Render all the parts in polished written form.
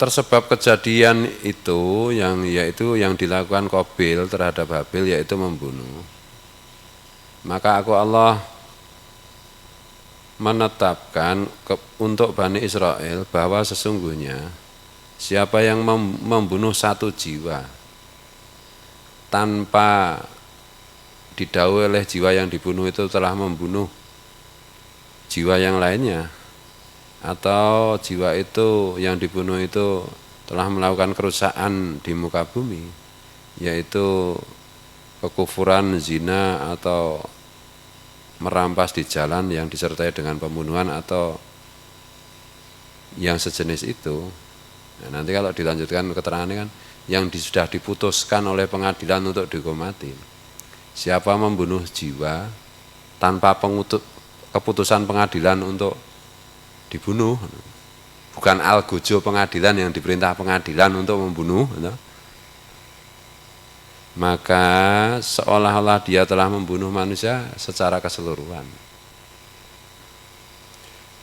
tersebab kejadian itu yaitu yang dilakukan Qabil terhadap Habil, yaitu membunuh. Maka aku Allah menetapkan untuk Bani Israel bahwa sesungguhnya siapa yang membunuh satu jiwa tanpa didhawuhi oleh jiwa yang dibunuh itu telah membunuh jiwa yang lainnya, atau jiwa itu yang dibunuh itu telah melakukan kerusakan di muka bumi, yaitu kekufuran, zina, atau merampas di jalan yang disertai dengan pembunuhan atau yang sejenis itu. Nah, nanti kalau dilanjutkan keterangannya kan yang sudah diputuskan oleh pengadilan untuk dihukum mati. Siapa membunuh jiwa tanpa keputusan pengadilan untuk dibunuh, bukan algojo pengadilan yang diperintah pengadilan untuk membunuh, maka seolah-olah dia telah membunuh manusia secara keseluruhan.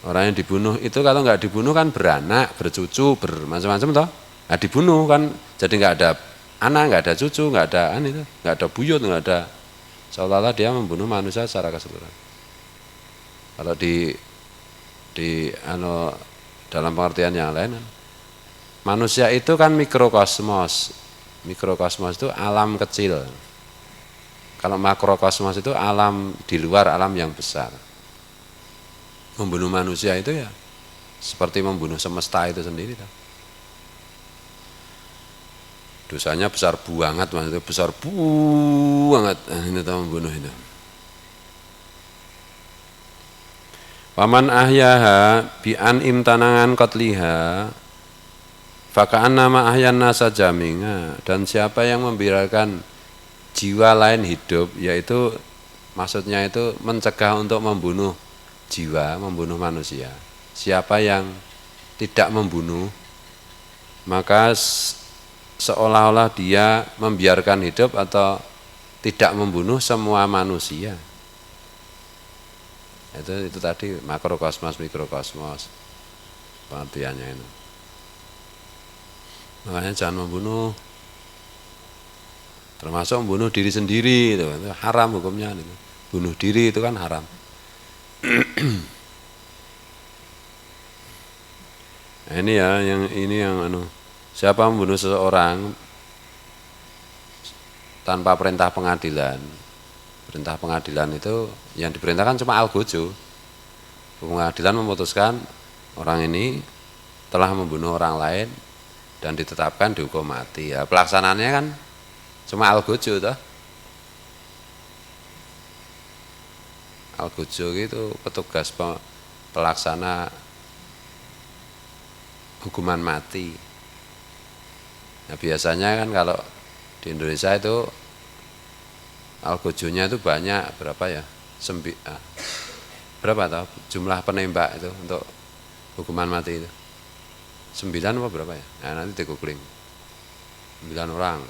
Orang yang dibunuh itu kalau nggak dibunuh kan beranak, bercucu, bermacam-macam toh. Nah, dibunuh kan jadi nggak ada anak, nggak ada cucu, nggak ada nggak ada buyut, nggak ada, seolah-olah dia membunuh manusia secara keseluruhan. Kalau dalam pengertian yang lain, manusia itu kan mikrokosmos. Mikrokosmos itu alam kecil. Kalau makrokosmos itu alam di luar alam yang besar. Membunuh manusia itu ya seperti membunuh semesta itu sendiri. Dosanya besar banget, maksudnya besar banget. Ini tahu membunuh itu. Waman ahyaha bi an imtanangan qatliha fakaan nama ahyan nasa jaminga, dan siapa yang membiarkan jiwa lain hidup, yaitu maksudnya itu mencegah untuk membunuh jiwa, membunuh manusia. Siapa yang tidak membunuh, maka seolah-olah dia membiarkan hidup atau tidak membunuh semua manusia. Itu tadi makrokosmos, mikrokosmos pengertiannya itu. Makanya jangan membunuh, termasuk membunuh diri sendiri, itu haram hukumnya. Itu. Bunuh diri itu kan haram. Nah, ini yang siapa membunuh seseorang tanpa perintah pengadilan. Perintah pengadilan itu yang diperintahkan cuma algojo. Pengadilan memutuskan orang ini telah membunuh orang lain dan ditetapkan dihukum mati. Ya, pelaksanaannya kan cuma algojo toh. Algojo itu petugas pelaksana hukuman mati. Nah, biasanya kan kalau di Indonesia itu algojonya itu banyak, berapa ya? Berapa tahu jumlah penembak itu untuk hukuman mati itu? 9 apa berapa ya? Nah, nanti di-googling. 9 orang.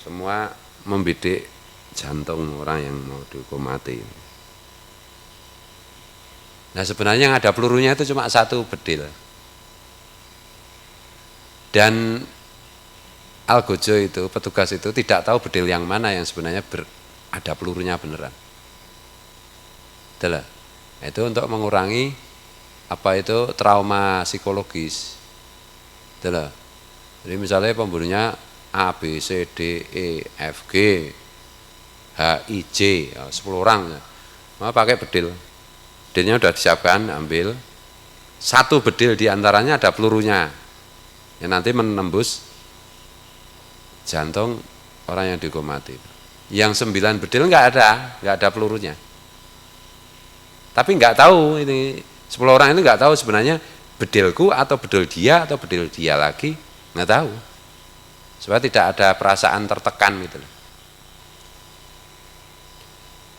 Semua membidik jantung orang yang mau dihukum mati. Nah, sebenarnya yang ada pelurunya itu cuma 1 bedil. Dan algojo itu, petugas itu tidak tahu bedil yang mana yang sebenarnya ada pelurunya beneran. Itulah. Itu untuk mengurangi trauma psikologis. Itulah. Jadi misalnya pembunuhnya A, B, C, D, E, F, G, H, I, J, 10 orang. Mau pakai bedil. Bedilnya sudah disiapkan, ambil. 1 bedil diantaranya ada pelurunya. Yang nanti menembus jantung orang yang dihukum mati. Yang 9 bedil nggak ada pelurunya. Tapi nggak tahu ini 10 orang itu nggak tahu sebenarnya bedilku atau bedil dia atau bedil dia lagi, nggak tahu. Supaya tidak ada perasaan tertekan gitu.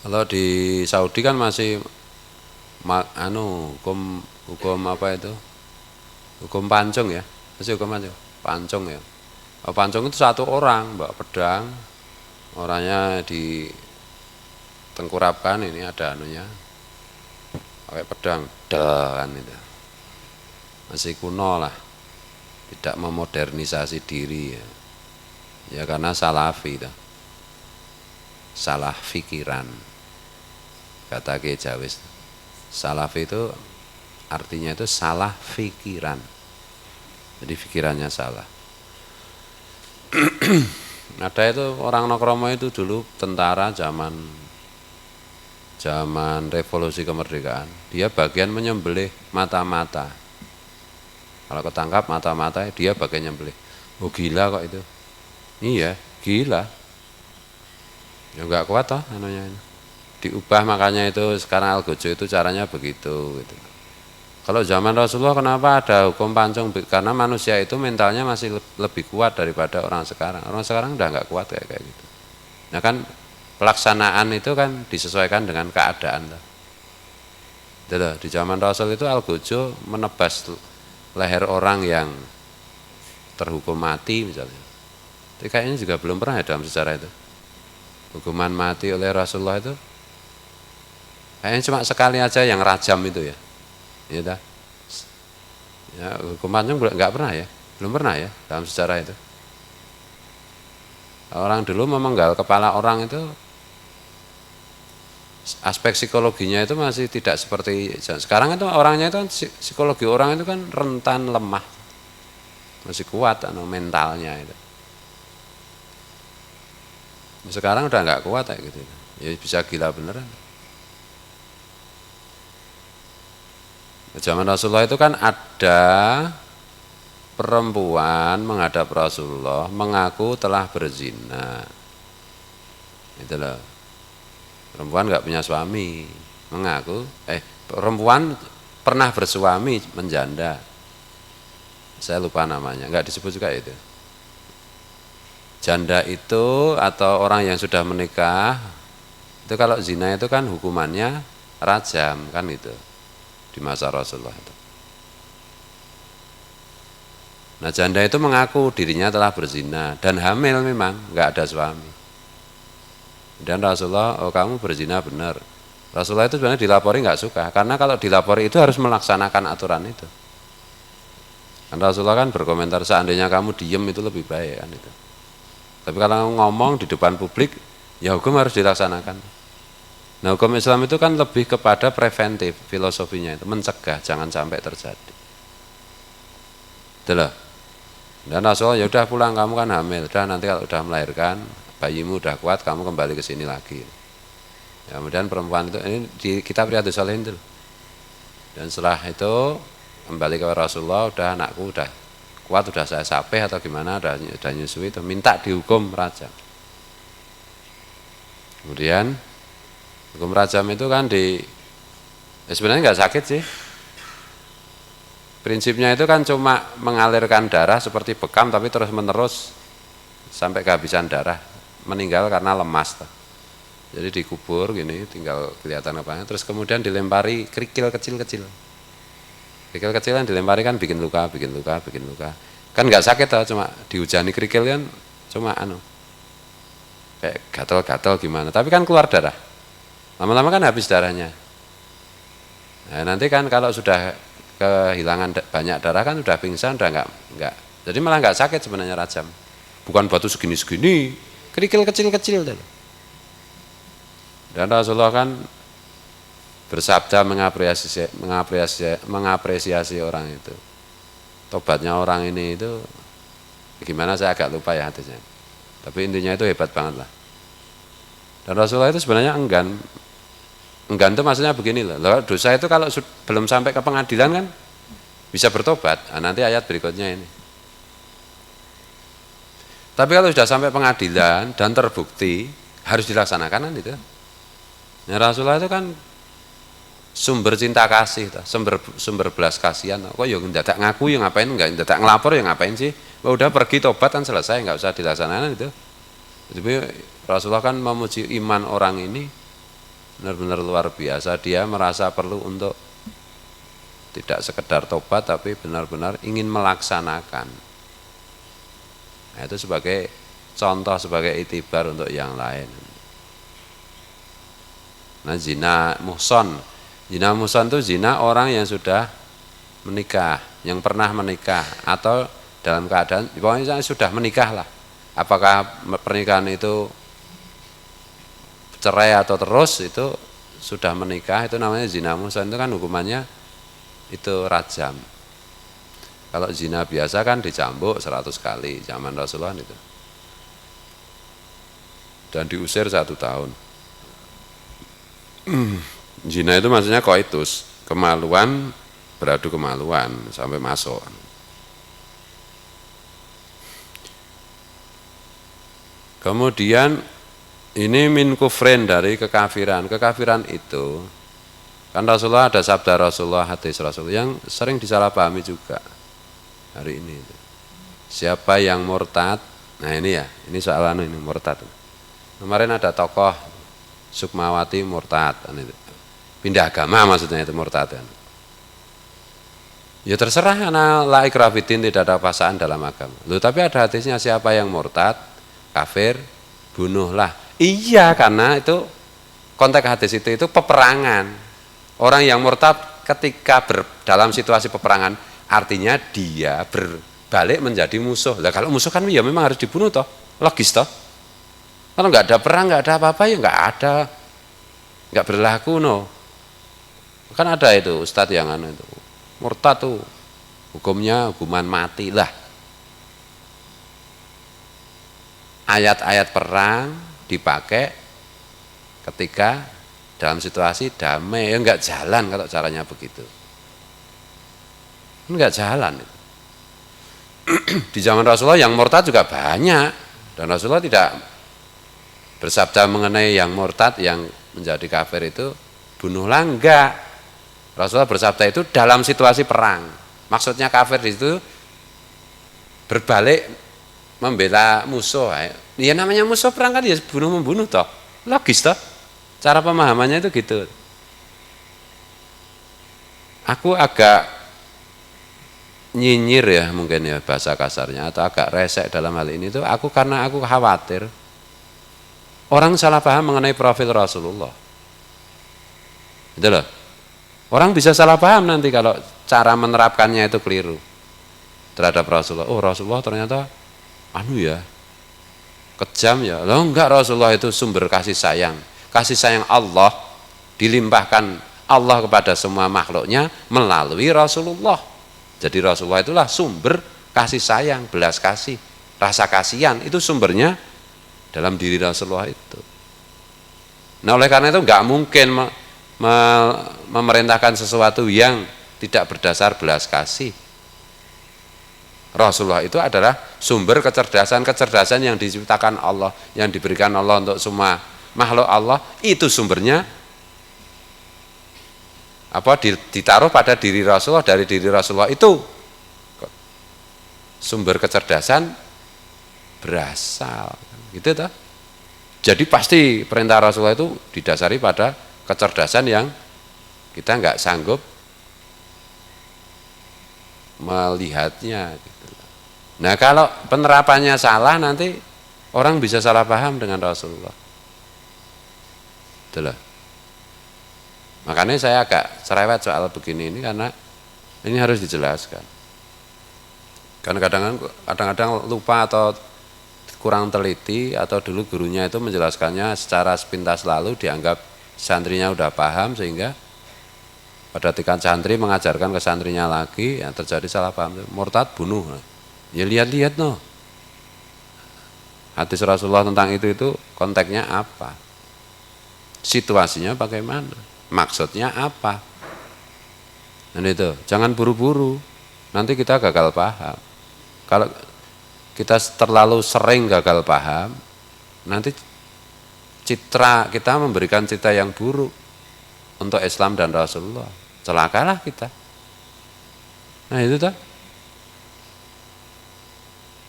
Kalau di Saudi kan masih hukum apa itu? Hukum pancung ya. Masih hukum pancung ya. Pancung itu 1 orang bawa pedang, orangnya ditengkurapkan, ini ada pakai pedang, kan itu. Masih kuno lah. tidak memodernisasi diri ya. Ya karena salafi itu. Salah fikiran. Kata Ki Jawis. Salafi itu artinya itu salah fikiran. Jadi fikirannya salah. Ada itu orang Nokromo itu dulu tentara zaman revolusi kemerdekaan. Dia bagian menyembelih mata-mata. Kalau ketangkap mata-mata dia bagian nyembelih. Oh gila kok itu. Iya, gila. Ya enggak kuat toh anunya. Diubah makanya itu sekarang Algojo itu caranya begitu gitu. Kalau zaman Rasulullah kenapa ada hukum pancung? Karena manusia itu mentalnya masih lebih kuat daripada orang sekarang. Orang sekarang udah nggak kuat kayak gitu. Nah kan pelaksanaan itu kan disesuaikan dengan keadaan. Di zaman Rasul itu Algojo menebas leher orang yang terhukum mati misalnya. Tapi kayaknya juga belum pernah ya dalam sejarah itu. Hukuman mati oleh Rasulullah itu kayaknya cuma sekali aja yang rajam itu ya. Ya, ya hukum pancung nggak pernah ya, belum pernah ya dalam sejarah itu. Orang dulu memenggal kepala orang itu aspek psikologinya itu masih tidak seperti sekarang itu orangnya itu psikologi orang itu kan rentan lemah, masih kuat mentalnya itu. Sekarang udah nggak kuat kayak gitu, ya bisa gila beneran. Zaman Rasulullah itu kan ada perempuan menghadap Rasulullah mengaku telah berzina. Itulah. Perempuan nggak punya suami, mengaku perempuan pernah bersuami menjanda. Saya lupa namanya, nggak disebut juga itu. Janda itu atau orang yang sudah menikah itu kalau zina itu kan hukumannya rajam kan itu. Di masa Rasulullah itu. Nah janda itu mengaku dirinya telah berzina dan hamil memang, nggak ada suami. Dan Rasulullah, oh kamu berzina benar. Rasulullah itu sebenarnya dilapori nggak suka, karena kalau dilapori itu harus melaksanakan aturan itu. Kan Rasulullah kan berkomentar seandainya kamu diem itu lebih baik kan itu. Tapi kalau ngomong di depan publik, ya hukum harus dilaksanakan. Nah hukum Islam itu kan lebih kepada preventif filosofinya itu, mencegah jangan sampai terjadi. Itulah. Dan Rasulullah ya udah pulang kamu kan hamil, udah nanti kalau udah melahirkan bayimu udah kuat kamu kembali ke sini lagi. Ya, kemudian perempuan itu ini di kitab Riyadhus Shalihin itu. Dan setelah itu kembali ke Rasulullah, udah anakku udah kuat, udah saya sapeh atau gimana, udah nyusui itu minta dihukum rajam. Kemudian hukum rajam itu kan sebenarnya nggak sakit sih. Prinsipnya itu kan cuma mengalirkan darah seperti bekam tapi terus menerus sampai kehabisan darah, meninggal karena lemas. Jadi dikubur gini, tinggal kelihatan apanya, terus kemudian dilempari kerikil kecil-kecil. Kerikil kecil kan dilempari kan bikin luka. Kan nggak sakit cuma dihujani kerikil kan cuma kayak gatal-gatal gimana, tapi kan keluar darah. Lama-lama kan habis darahnya. Nah, nanti kan kalau sudah kehilangan banyak darah kan udah pingsan, udah enggak. Jadi malah enggak sakit sebenarnya rajam. Bukan batu segini-segini, kerikil kecil-kecil. Dan Rasulullah kan bersabda mengapresiasi orang itu. Tobatnya orang ini itu gimana saya agak lupa ya hadisnya. Tapi intinya itu hebat banget lah. Dan Rasulullah itu sebenarnya enggan itu maksudnya begini loh, dosa itu kalau belum sampai ke pengadilan kan bisa bertobat. Nah, nanti ayat berikutnya ini. Tapi kalau sudah sampai pengadilan dan terbukti harus dilaksanakan kan itu. Nah, Rasulullah itu kan sumber cinta kasih, sumber belas kasihan. Kok ya dadak ngaku ya ngapain, enggak dadak ngelapor ya ngapain sih? Udah pergi tobat kan selesai, nggak usah dilaksanakan itu. Tapi Rasulullah kan memuji iman orang ini benar-benar luar biasa. Dia merasa perlu untuk tidak sekedar tobat tapi benar-benar ingin melaksanakan. Nah, itu sebagai contoh, sebagai itibar untuk yang lain. Nah, zina muhson itu zina orang yang sudah menikah, yang pernah menikah atau dalam keadaan pokoknya sudah menikah lah. Apakah pernikahan itu cerai atau terus, itu sudah menikah, itu namanya zina muhsan. Itu kan hukumannya itu rajam. Kalau zina biasa kan dicambuk 100 kali zaman Rasulullah itu, dan diusir 1 tahun. Zina itu maksudnya koitus, kemaluan beradu kemaluan sampai masuk. Kemudian ini min kufrin, dari kekafiran. Kekafiran itu kan Rasulullah ada sabda Rasulullah, hadis Rasulullah yang sering disalahpahami juga hari ini. Siapa yang murtad? Nah ini ya, ini soalan ini murtad. Kemarin ada tokoh Sukmawati murtad, pindah agama maksudnya itu murtad. Ya terserah, karena la ikraha fiddin, tidak ada paksaan dalam agama. Loh, tapi ada hadisnya, siapa yang murtad, kafir, bunuhlah. Iya, karena itu konteks hadis itu peperangan. Orang yang murtad ketika dalam situasi peperangan, artinya dia berbalik menjadi musuh. Lah kalau musuh kan ya memang harus dibunuh toh, logis toh. Kalau nggak ada perang, nggak ada apa-apa ya nggak ada, nggak berlaku no. Kan ada itu ustadz yang itu murtad tuh hukumnya hukuman mati lah. Ayat-ayat perang dipakai ketika dalam situasi damai, ya nggak jalan kalau caranya begitu, nggak jalan. Di zaman Rasulullah yang murtad juga banyak, dan Rasulullah tidak bersabda mengenai yang murtad yang menjadi kafir itu bunuhlah, enggak. Rasulullah bersabda itu dalam situasi perang. Maksudnya kafir di situ berbalik membela musuh. Ya namanya musuh perang kan ya bunuh-membunuh toh. Logis toh. Cara pemahamannya itu gitu. Aku agak nyinyir ya mungkin ya bahasa kasarnya, atau agak resek dalam hal ini tuh karena aku khawatir orang salah paham mengenai profil Rasulullah. Itu loh. Orang bisa salah paham nanti kalau cara menerapkannya itu keliru terhadap Rasulullah. Oh Rasulullah ternyata ya kejam ya. Loh enggak, Rasulullah itu sumber kasih sayang. Kasih sayang Allah dilimpahkan Allah kepada semua makhluknya melalui Rasulullah. Jadi Rasulullah itulah sumber kasih sayang, belas kasih, rasa kasihan, itu sumbernya dalam diri Rasulullah itu. Nah oleh karena itu enggak mungkin memerintahkan sesuatu yang tidak berdasar belas kasih. Rasulullah itu adalah sumber kecerdasan yang diciptakan Allah, yang diberikan Allah untuk semua makhluk Allah, itu sumbernya ditaruh pada diri Rasulullah. Dari diri Rasulullah itu sumber kecerdasan berasal, gitu toh. Jadi pasti perintah Rasulullah itu didasari pada kecerdasan yang kita nggak sanggup melihatnya gitu. Nah kalau penerapannya salah, nanti orang bisa salah paham dengan Rasulullah. Itulah. Makanya saya agak cerewet soal begini ini, karena ini harus dijelaskan. Karena kadang-kadang lupa atau kurang teliti, atau dulu gurunya itu menjelaskannya secara sepintas lalu, dianggap santrinya udah paham, sehingga pada tingkat santri mengajarkan ke santrinya lagi, yang terjadi salah paham. Murtad bunuh. Ya lihat-lihat no. Hadis Rasulullah tentang itu konteksnya apa? Situasinya bagaimana? Maksudnya apa? Dan itu jangan buru-buru, nanti kita gagal paham. Kalau kita terlalu sering gagal paham, nanti citra kita memberikan citra yang buruk untuk Islam dan Rasulullah. Celakalah kita. Nah itu toh.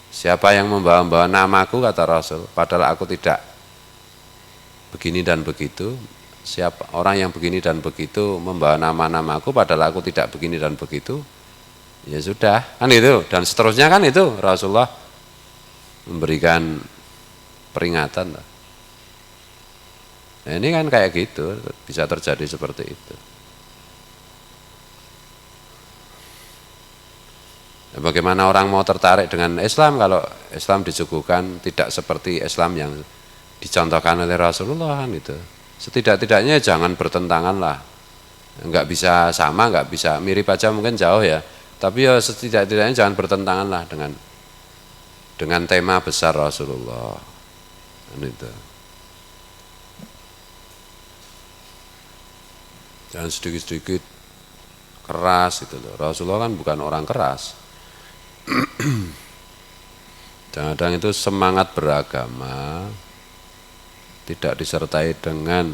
Siapa yang membawa-bawa namaku, kata Rasul, padahal aku tidak begini dan begitu. Siapa orang yang begini dan begitu membawa nama-namaku, padahal aku tidak begini dan begitu, ya sudah, kan itu. Dan seterusnya kan itu Rasulullah memberikan peringatan. Nah, ini kan kayak gitu, bisa terjadi seperti itu. Bagaimana orang mau tertarik dengan Islam kalau Islam disuguhkan tidak seperti Islam yang dicontohkan oleh Rasulullah kan itu. Setidak-tidaknya jangan bertentangan lah. Enggak bisa sama, enggak bisa mirip aja mungkin jauh ya. Tapi ya setidak-tidaknya jangan bertentangan lah dengan tema besar Rasulullah. Kan itu. Jangan sedikit-sedikit keras gitu loh. Rasulullah kan bukan orang keras. Kadang-kadang itu semangat beragama tidak disertai dengan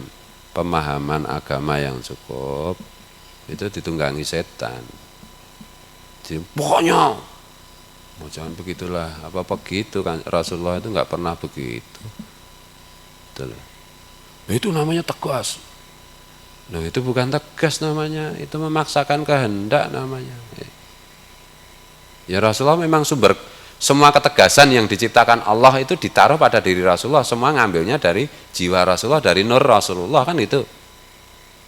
pemahaman agama yang cukup, itu ditunggangi setan. Jadi, pokoknya jangan begitulah, apa begitu kan, Rasulullah itu nggak pernah begitu. Betul. Itu namanya tegas. Nah itu bukan tegas namanya, itu memaksakan kehendak namanya. Ya Rasulullah memang semua ketegasan yang diciptakan Allah itu ditaruh pada diri Rasulullah, semua ngambilnya dari jiwa Rasulullah, dari nur Rasulullah kan itu.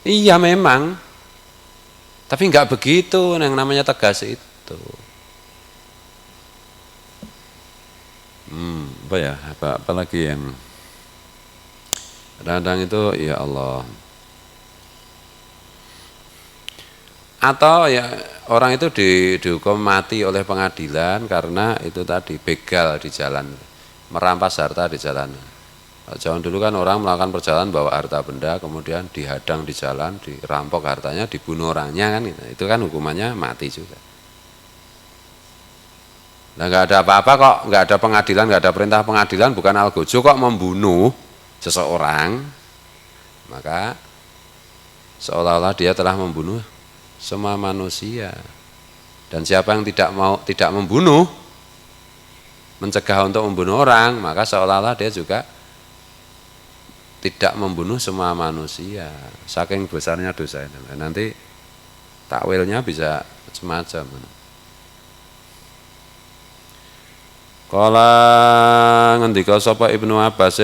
Iya memang, tapi nggak begitu yang namanya tegas itu. Apa ya, apa lagi yang kadang-kadang itu ya Allah. Atau ya orang itu dihukum mati oleh pengadilan karena itu tadi begal di jalan, merampas harta di jalan. Zaman dulu kan orang melakukan perjalanan bawa harta benda, kemudian dihadang di jalan, dirampok hartanya, dibunuh orangnya kan, itu kan hukumannya mati juga. Nah nggak ada apa-apa kok, nggak ada pengadilan, nggak ada perintah pengadilan, bukan algojo kok membunuh seseorang, maka seolah-olah dia telah membunuh semua manusia. Dan siapa yang tidak membunuh, mencegah untuk membunuh orang, maka seolah-olah dia juga tidak membunuh semua manusia. Saking besarnya dosa ini. Nanti takwilnya bisa semacam. Kala ngendika sapa Ibnu Abbas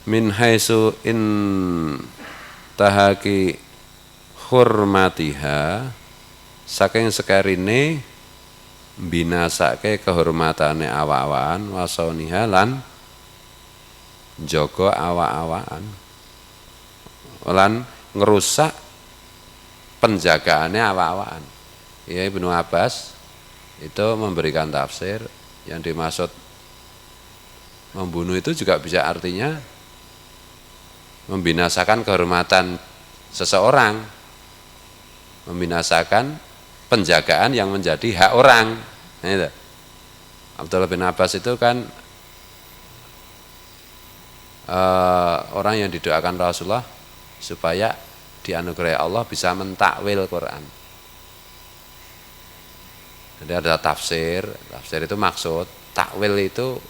min haitsu in tahaki hurmatiha, saking sekarine binasake kehormatane awak-awakan, wasoniha lan jaga awak-awakan, lan ngerusak penjagaane awak-awakan. Ya Ibnu Abbas itu memberikan tafsir yang dimaksud membunuh itu juga bisa artinya membinasakan kehormatan seseorang, membinasakan penjagaan yang menjadi hak orang. Nah, Abdullah bin Abbas itu kan orang yang didoakan Rasulullah supaya dianugerahi Allah bisa mentakwil Quran. Jadi ada tafsir itu maksud, takwil itu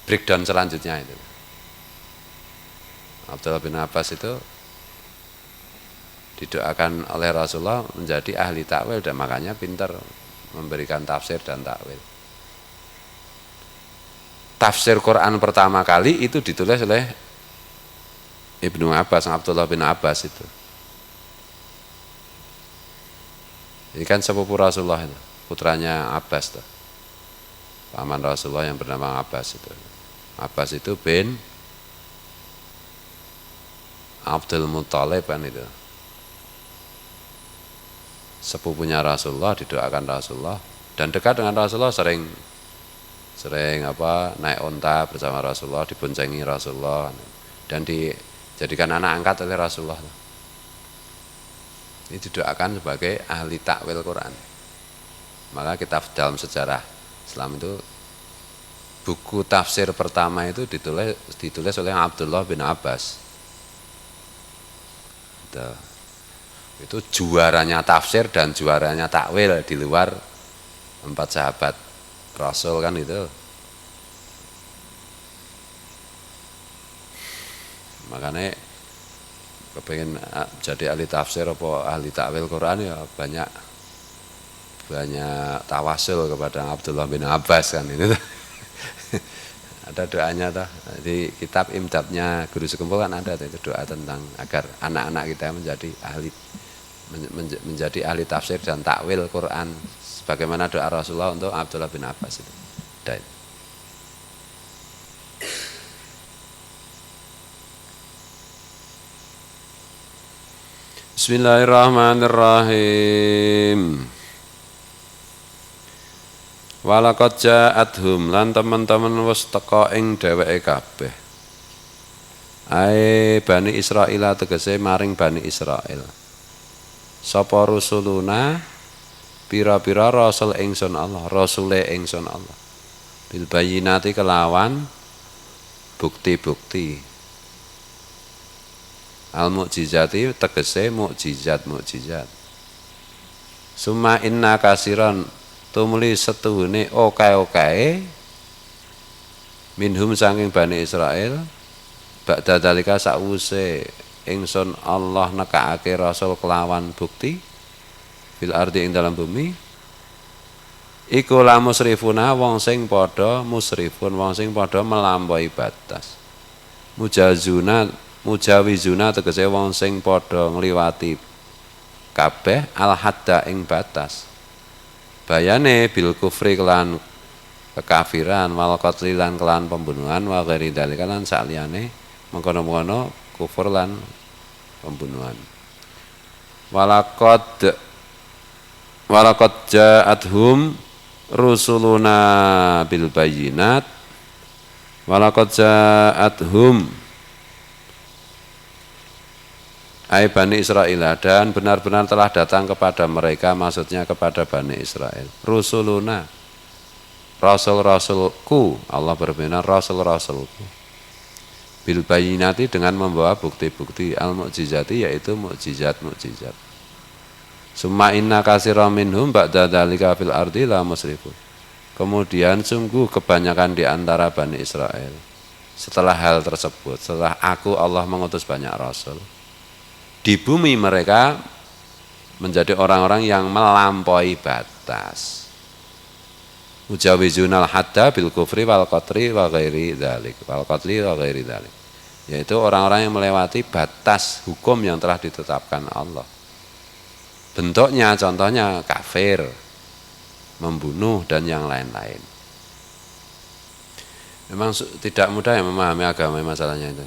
breakdown selanjutnya itu. Abdullah bin Abbas itu didoakan oleh Rasulullah menjadi ahli takwil dan makanya pintar memberikan tafsir dan takwil. Tafsir Quran pertama kali itu ditulis oleh Ibnu Abbas, Abdullah bin Abbas itu. Ini kan sepupu Rasulullah itu, putranya Abbas tuh. Paman Rasulullah yang bernama Abbas itu. Abbas itu bin Abdul Muthalib kan itu. Sepupunya Rasulullah, didoakan Rasulullah dan dekat dengan Rasulullah, sering naik onta bersama Rasulullah, diboncengi Rasulullah dan dijadikan anak angkat oleh Rasulullah. Ini didoakan sebagai ahli takwil Quran. Maka kita dalam sejarah Islam itu buku tafsir pertama itu ditulis oleh Abdullah bin Abbas. Itu juaranya tafsir dan juaranya takwil di luar 4 sahabat Rasul kan itu. Makanya kepengen jadi ahli tafsir apa ahli takwil Quran ya banyak tawasul kepada Abdullah bin Abbas kan itu. Ada doanya toh di kitab imdadnya Guru Sekumpul kan ada itu doa tentang agar anak-anak kita menjadi ahli menjadi ahli tafsir dan takwil Quran sebagaimana doa Rasulullah untuk Abdullah bin Abbas itu. Dan Bismillahirrahmanirrahim. Walaqad ja'athum lan teman-teman wis teka ing dheweke kabeh. Ae Bani Israil tegese maring Bani Israil. Sapa rusuluna pira-pira rasul ingsun Allah, rasule ingsun Allah. Bil bayyinati kelawan bukti-bukti. Al mukjizati tegese mukjizat. Summa inna kasiran tumuli setuhune okae minhum saking Bani Israil ba'da dalika sakwuse ingsun Allah nekakake rasul kelawan bukti fil ardi ing dalam bumi iku la musrifuna wong sing padha musrifun wong sing padha melampaui batas mujawizuna tegese wong sing padha ngliwati kabeh al hadda ing batas bayane bil kufri kelan kekafiran wal qatli lan kelan pembunuhan wa ghairi dalika lan saliyane mengkono-mengkono kufur lan pembunuhan walaqad ja'athum rusuluna bil bayyinat walaqad ja'athum ai Bani Israil dan benar-benar telah datang kepada mereka maksudnya kepada Bani Israil rusuluna rasul-rasulku Allah berfirman rasul-rasulku bil bayyinati dengan membawa bukti-bukti al mukjizati yaitu mukjizat summa inna katsiran minhum ba'da dzalika fil ardi la musrifun kemudian sungguh kebanyakan di antara Bani Israil setelah hal tersebut setelah aku Allah mengutus banyak rasul di bumi mereka menjadi orang-orang yang melampaui batas. Mujawizunal hadda bil kufri wal qatli wa ghairi dzalik. Yaitu orang-orang yang melewati batas hukum yang telah ditetapkan Allah. Bentuknya contohnya kafir, membunuh dan yang lain-lain. Memang tidak mudah ya memahami agama masalahnya itu.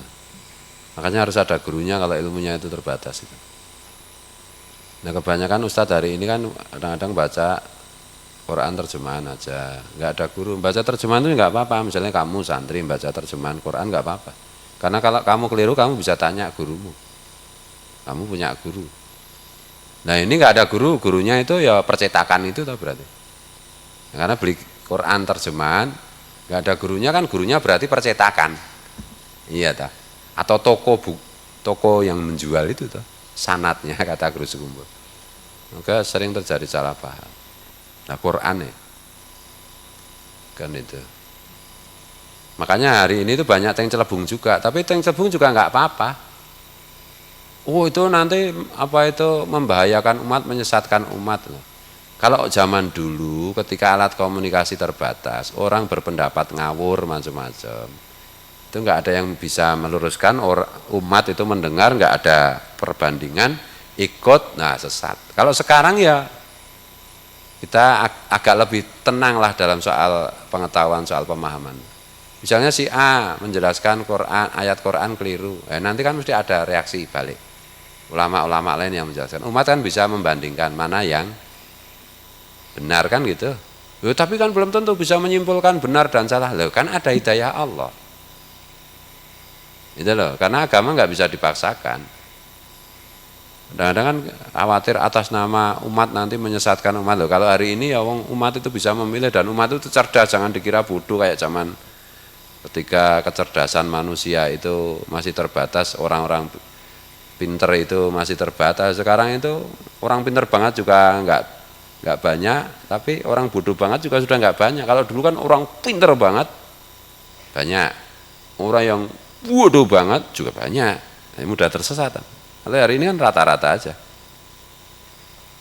Makanya harus ada gurunya kalau ilmunya itu terbatas itu. Nah kebanyakan ustadz hari ini kan kadang-kadang baca Quran terjemahan aja, nggak ada guru. Baca terjemahan itu nggak apa-apa, misalnya kamu santri baca terjemahan Quran nggak apa-apa. Karena kalau kamu keliru kamu bisa tanya gurumu. Kamu punya guru. Nah ini nggak ada guru, gurunya itu ya percetakan itu toh berarti. Karena beli Quran terjemahan nggak ada gurunya kan gurunya berarti percetakan. Iya tak? Atau toko yang menjual itu tuh sanatnya kata guru sekumpul. Maka sering terjadi salah paham. Nah Quran ya kan itu. Makanya hari ini tuh banyak yang celebung juga, tapi yang celebung juga nggak apa-apa. Oh itu nanti apa itu membahayakan umat, menyesatkan umat loh. Kalau zaman dulu ketika alat komunikasi terbatas, orang berpendapat ngawur macam-macam. Itu nggak ada yang bisa meluruskan umat itu mendengar nggak ada perbandingan ikut nah sesat. Kalau sekarang ya kita agak lebih tenang lah dalam soal pengetahuan soal pemahaman. Misalnya si A menjelaskan Quran ayat Quran keliru, nanti kan mesti ada reaksi balik. Ulama-ulama lain yang menjelaskan. Umat kan bisa membandingkan mana yang benar kan gitu. Tapi kan belum tentu bisa menyimpulkan benar dan salah. Loh kan ada hidayah Allah. Itu loh, karena agama nggak bisa dipaksakan. Kadang-kadang kan khawatir atas nama umat nanti menyesatkan umat loh. Kalau hari ini ya umat itu bisa memilih dan umat itu cerdas, jangan dikira bodoh kayak zaman ketika kecerdasan manusia itu masih terbatas, orang-orang pinter itu masih terbatas. Sekarang itu orang pinter banget juga nggak banyak, tapi orang bodoh banget juga sudah nggak banyak. Kalau dulu kan orang pinter banget banyak, orang yang bodoh banget juga banyak, mudah tersesat. Kalau hari ini kan rata-rata aja.